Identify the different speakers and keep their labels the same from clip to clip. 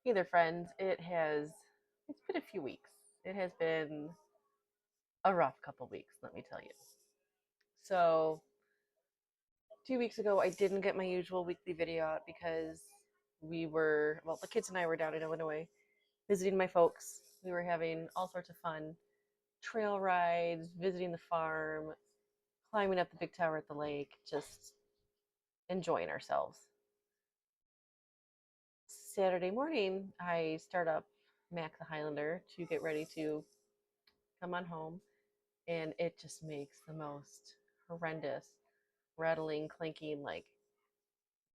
Speaker 1: Hey there, friends. It's been a few weeks. It has been a rough couple weeks, let me tell you. So, 2 weeks ago, I didn't get my usual weekly video out because the kids and I were down in Illinois visiting my folks. We were having all sorts of fun trail rides, visiting the farm, climbing up the big tower at the lake, just enjoying ourselves. Saturday morning, I start up Mac the Highlander to get ready to come on home, and it just makes the most horrendous rattling, clanking, like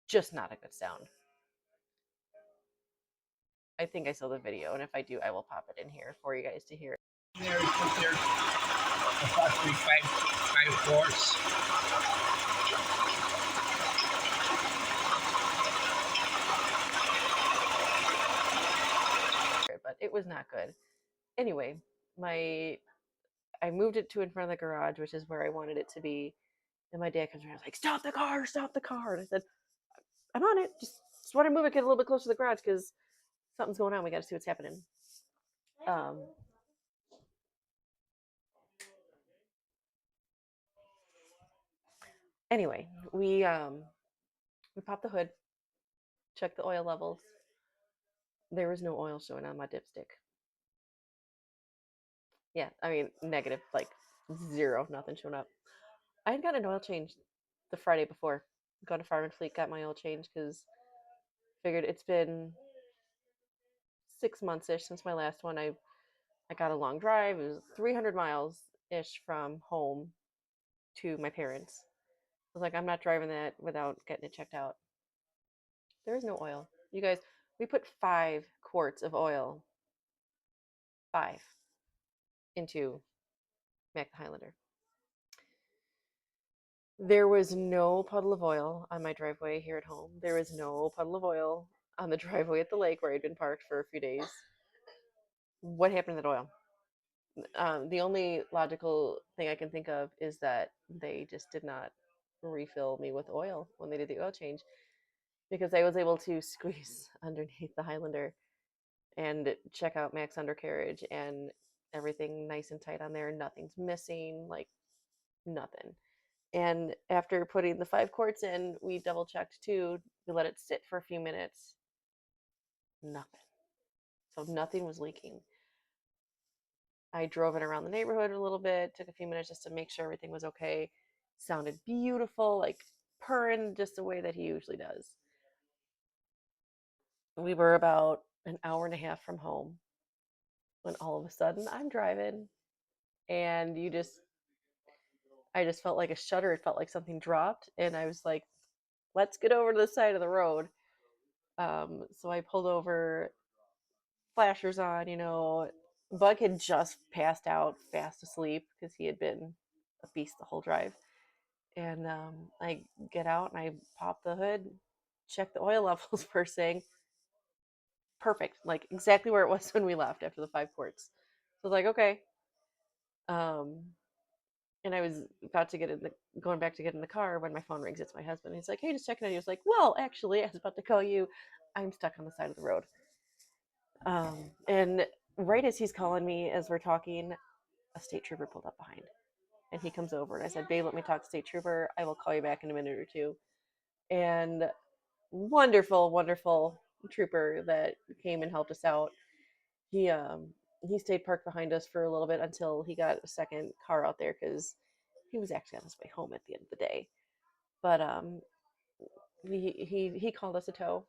Speaker 1: just not a good sound. I think I saw the video, and if I do, I will pop it in here for you guys to hear.
Speaker 2: There, approximately five quarts.
Speaker 1: But it was not good. Anyway, my I moved it to in front of the garage, which is where I wanted it to be. And my dad comes around, like, "Stop the car! Stop the car!" And I said, "I'm on it. Just want to move it, get a little bit closer to the garage because something's going on. We got to see what's happening." Um, anyway, we popped the hood, checked the oil levels. There was no oil showing on my dipstick. Yeah, I mean, negative, like zero, nothing showing up. I had got an oil change the Friday before. Gone to Farm and Fleet, got my oil change because figured it's been 6 months ish since my last one. I got a long drive. It was 300 miles ish from home to my parents. I was like, I'm not driving that without getting it checked out. There is no oil. You guys, we put 5 quarts of oil, 5, into Mac the Highlander. There was no puddle of oil on my driveway here at home. There was no puddle of oil on the driveway at the lake where I'd been parked for a few days. What happened to that oil? The only logical thing I can think of is that they just did not refill me with oil when they did the oil change, because I was able to squeeze underneath the Highlander and check out Mac's undercarriage, and everything nice and tight on there. Nothing's missing, like nothing. And after putting the 5 quarts in, we double checked too. We let it sit for a few minutes. Nothing. So nothing was leaking. I drove it around the neighborhood a little bit, took a few minutes just to make sure everything was okay. Sounded beautiful, like purring just the way that he usually does. We were about an hour and a half from home when all of a sudden I'm driving, and I just felt like a shudder. It felt like something dropped, and I was like, let's get over to the side of the road. So I pulled over, flashers on, Bug had just passed out, fast asleep, because he had been a beast the whole drive. And I get out and I pop the hood, check the oil levels first thing. Perfect, like exactly where it was when we left after the 5 quarts. So I was like, okay. Um, and I was about to going back to get in the car when my phone rings. It's my husband. He's like, "Hey, just checking on you." I was like, "Well, actually, I was about to call you. I'm stuck on the side of the road." And right as he's calling me, as we're talking, a state trooper pulled up behind, and he comes over, and I said, "Babe, let me talk to state trooper. I will call you back in a minute or two." And wonderful, wonderful trooper that came and helped us out. He um he stayed parked behind us for a little bit until he got a second car out there, because he was actually on his way home at the end of the day. But he called us a tow.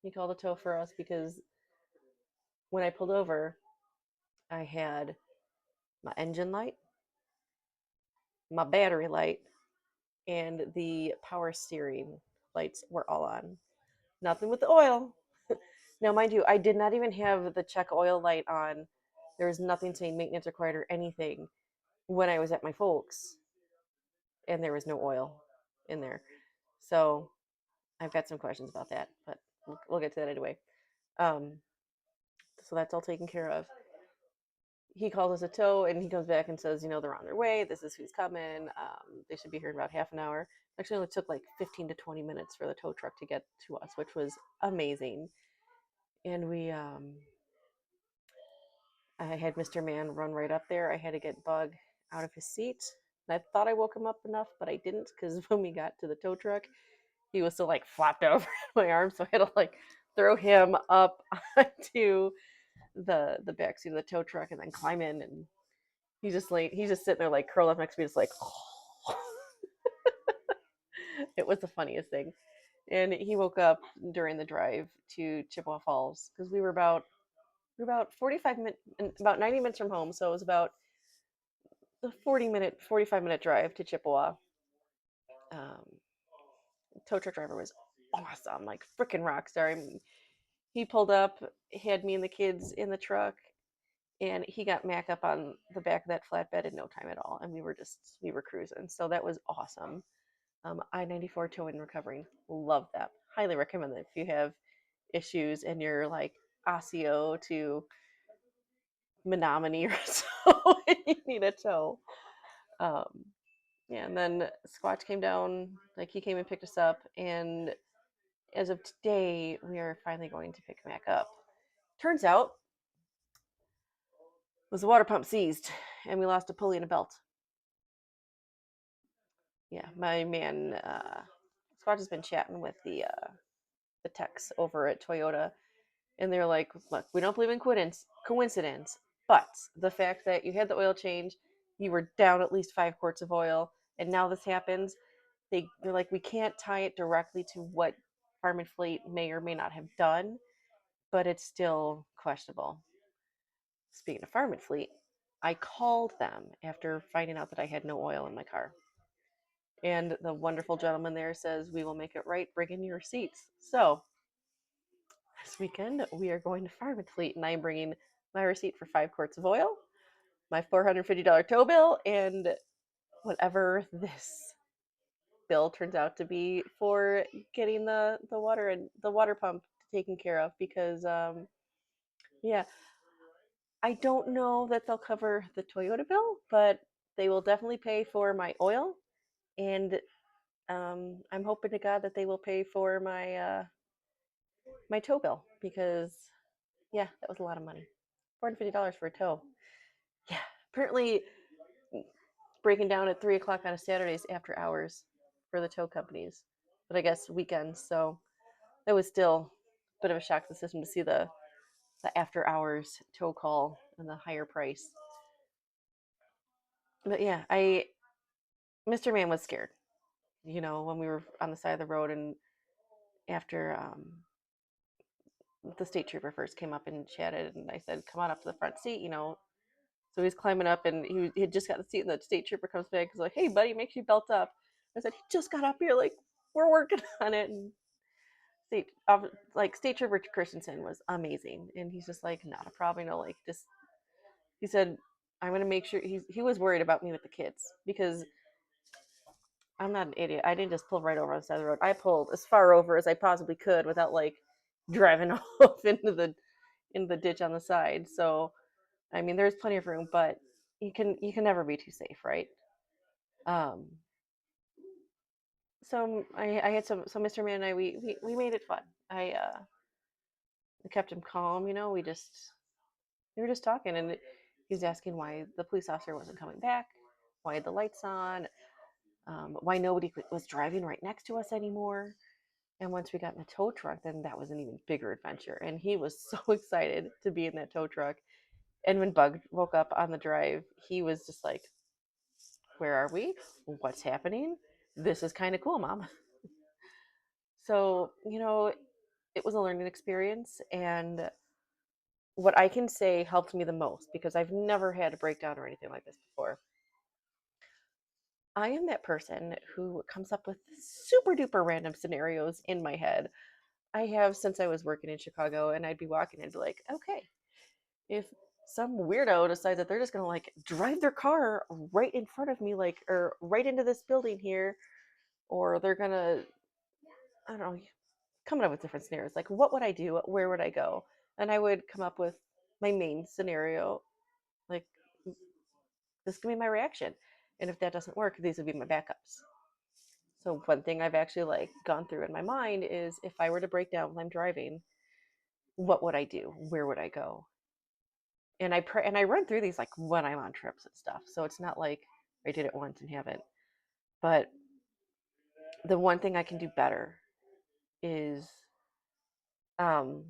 Speaker 1: He called a tow for us because when I pulled over, I had my engine light, my battery light, and the power steering lights were all on. Nothing with the oil. Now, mind you, I did not even have the check oil light on. There was nothing saying maintenance required or anything when I was at my folks, and there was no oil in there. So I've got some questions about that, but we'll get to that anyway. Um, so that's all taken care of. He calls us a tow, and he comes back and says, they're on their way. This is who's coming. They should be here in about half an hour. Actually, only took like 15 to 20 minutes for the tow truck to get to us, which was amazing. and I had Mr. Man run right up there. I had to get Bug out of his seat. And I thought I woke him up enough, but I didn't because when we got to the tow truck, he was still like flopped over in my arms. So I had to like throw him up onto the back seat of the tow truck and then climb in. And he's just sitting there like curled up next to me, just like, it was the funniest thing. And he woke up during the drive to Chippewa Falls because we were about about 90 minutes from home. So it was about a 45-minute drive to Chippewa. Um, Tow truck driver was awesome, like freaking rock star. I mean, he pulled up, had me and the kids in the truck, and he got Mac up on the back of that flatbed in no time at all, and we were cruising. So that was awesome. I-94 towing and recovering, love that. Highly recommend that if you have issues and you're like Osseo to Menominee or so, and you need a tow. Um, yeah, and then Squatch came down, like he came and picked us up, and as of today, we are finally going to pick Mac up. Turns out, was the water pump seized, and we lost a pulley and a belt. Yeah, my man, Squatch has been chatting with the techs over at Toyota, and they're like, "Look, we don't believe in coincidence, but the fact that you had the oil change, you were down at least 5 quarts of oil, and now this happens, they're like, we can't tie it directly to what Farm and Fleet may or may not have done, but it's still questionable." Speaking of Farm and Fleet, I called them after finding out that I had no oil in my car. And the wonderful gentleman there says, "We will make it right. Bring in your receipts." So this weekend, we are going to Farm and Fleet, and I'm bringing my receipt for 5 quarts of oil, my $450 tow bill, and whatever this bill turns out to be for getting the water and the water pump taken care of. Because yeah, I don't know that they'll cover the Toyota bill, but they will definitely pay for my oil, and I'm hoping to God that they will pay for my tow bill because yeah, that was a lot of money. $450 for a tow. Yeah, apparently breaking down at 3 o'clock on a Saturday is after hours for the tow companies, but I guess weekends. So that was still a bit of a shock to the system to see the after hours tow call and the higher price. But yeah, I Mr. Man was scared. When we were on the side of the road, and after the state trooper first came up and chatted, and I said, "Come on up to the front seat." So he's climbing up, and he had just got the seat, and the state trooper comes back. He's like, "Hey, buddy, make sure you belt up." I said, "He just got up here. Like, we're working on it." And State Trooper Christensen was amazing, and he's just like, "Not a problem, like just." He said, "I'm gonna make sure." He was worried about me with the kids because I'm not an idiot. I didn't just pull right over on the side of the road. I pulled as far over as I possibly could without like driving off into the ditch on the side. So I mean, there's plenty of room, but you can never be too safe, right? Um, I had Mr. Man and I we made it fun. I kept him calm. We were just talking, and he was asking why the police officer wasn't coming back, why the lights on, why nobody was driving right next to us anymore. And once we got in the tow truck, then that was an even bigger adventure. And he was so excited to be in that tow truck. And when Bug woke up on the drive, he was just like, "Where are we? What's happening? This is kind of cool, Mom." So, it was a learning experience. And what I can say helped me the most, because I've never had a breakdown or anything like this before. I am that person who comes up with super duper random scenarios in my head. I have since I was working in Chicago, and I'd be walking and be like, "Okay, if some weirdo decides that they're just gonna like drive their car right in front of me, like, or right into this building here, or they're gonna, I don't know, coming up with different scenarios. Like, what would I do? Where would I go?" And I would come up with my main scenario, like, this could be my reaction. And if that doesn't work, these would be my backups. So one thing I've actually like gone through in my mind is, if I were to break down while I'm driving, what would I do? Where would I go? And I run through these like when I'm on trips and stuff. So it's not like I did it once and haven't. But the one thing I can do better is um,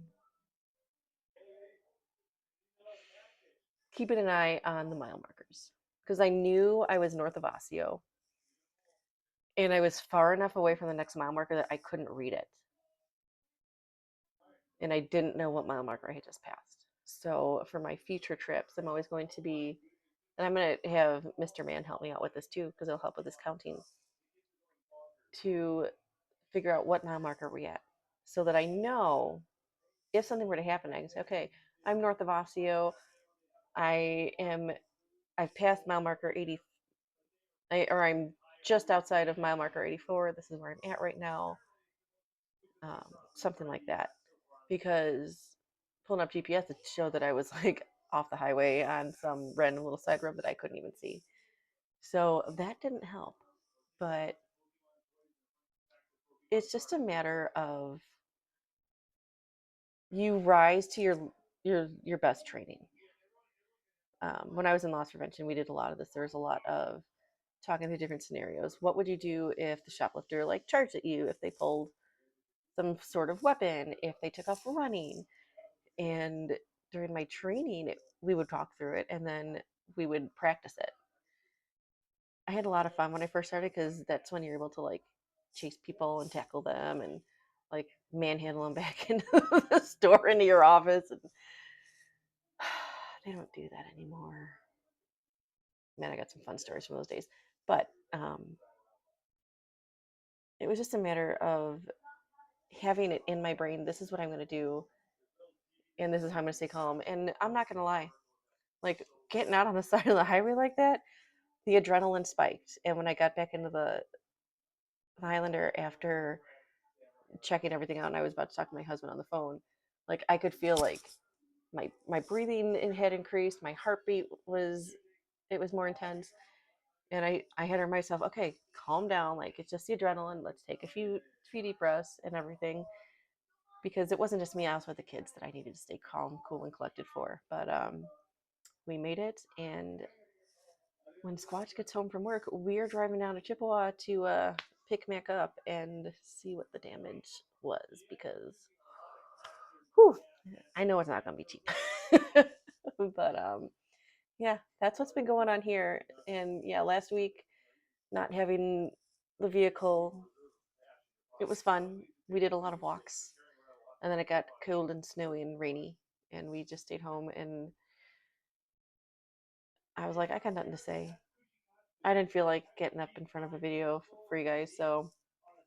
Speaker 1: keeping an eye on the mile markers because I knew I was north of Osseo and I was far enough away from the next mile marker that I couldn't read it. And I didn't know what mile marker I had just passed. So for my future trips, I'm always going to be, and I'm going to have Mr. Man help me out with this too because it'll help with this counting to figure out what mile marker we're at so that I know if something were to happen, I can say, okay, I'm north of Osseo. I am, I've passed mile marker 80, or I'm just outside of mile marker 84. This is where I'm at right now. Something like that. Because pulling up GPS, it showed that I was like off the highway on some random little side road that I couldn't even see. So that didn't help. But it's just a matter of you rise to your best training. When I was in loss prevention, we did a lot of this. There was a lot of talking through different scenarios. What would you do if the shoplifter like charged at you? If they pulled some sort of weapon? If they took off running? And during my training, we would talk through it, and then we would practice it. I had a lot of fun when I first started because that's when you're able to like chase people and tackle them and like manhandle them back into the store into your office. And they don't do that anymore. Man, I got some fun stories from those days. But it was just a matter of having it in my brain. This is what I'm going to do, and this is how I'm going to stay calm. And I'm not going to lie, like getting out on the side of the highway like that, the adrenaline spiked. And when I got back into the Highlander after checking everything out, and I was about to talk to my husband on the phone, like I could feel like my breathing had increased, my heartbeat was it was more intense, and I had to remind myself, okay, calm down, like it's just the adrenaline. Let's take a few deep breaths and everything, because it wasn't just me. I was with the kids that I needed to stay calm, cool, and collected for. But we made it, and when Squatch gets home from work, we're driving down to Chippewa to pick Mac up and see what the damage was because, whew, I know it's not going to be cheap. But yeah, that's what's been going on here. And yeah, last week, not having the vehicle, it was fun. We did a lot of walks, and then it got cold and snowy and rainy, and we just stayed home. And I was like, I got nothing to say. I didn't feel like getting up in front of a video for you guys, so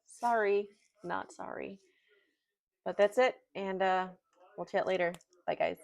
Speaker 1: sorry, not sorry. But that's it, and we'll chat later. Bye, guys.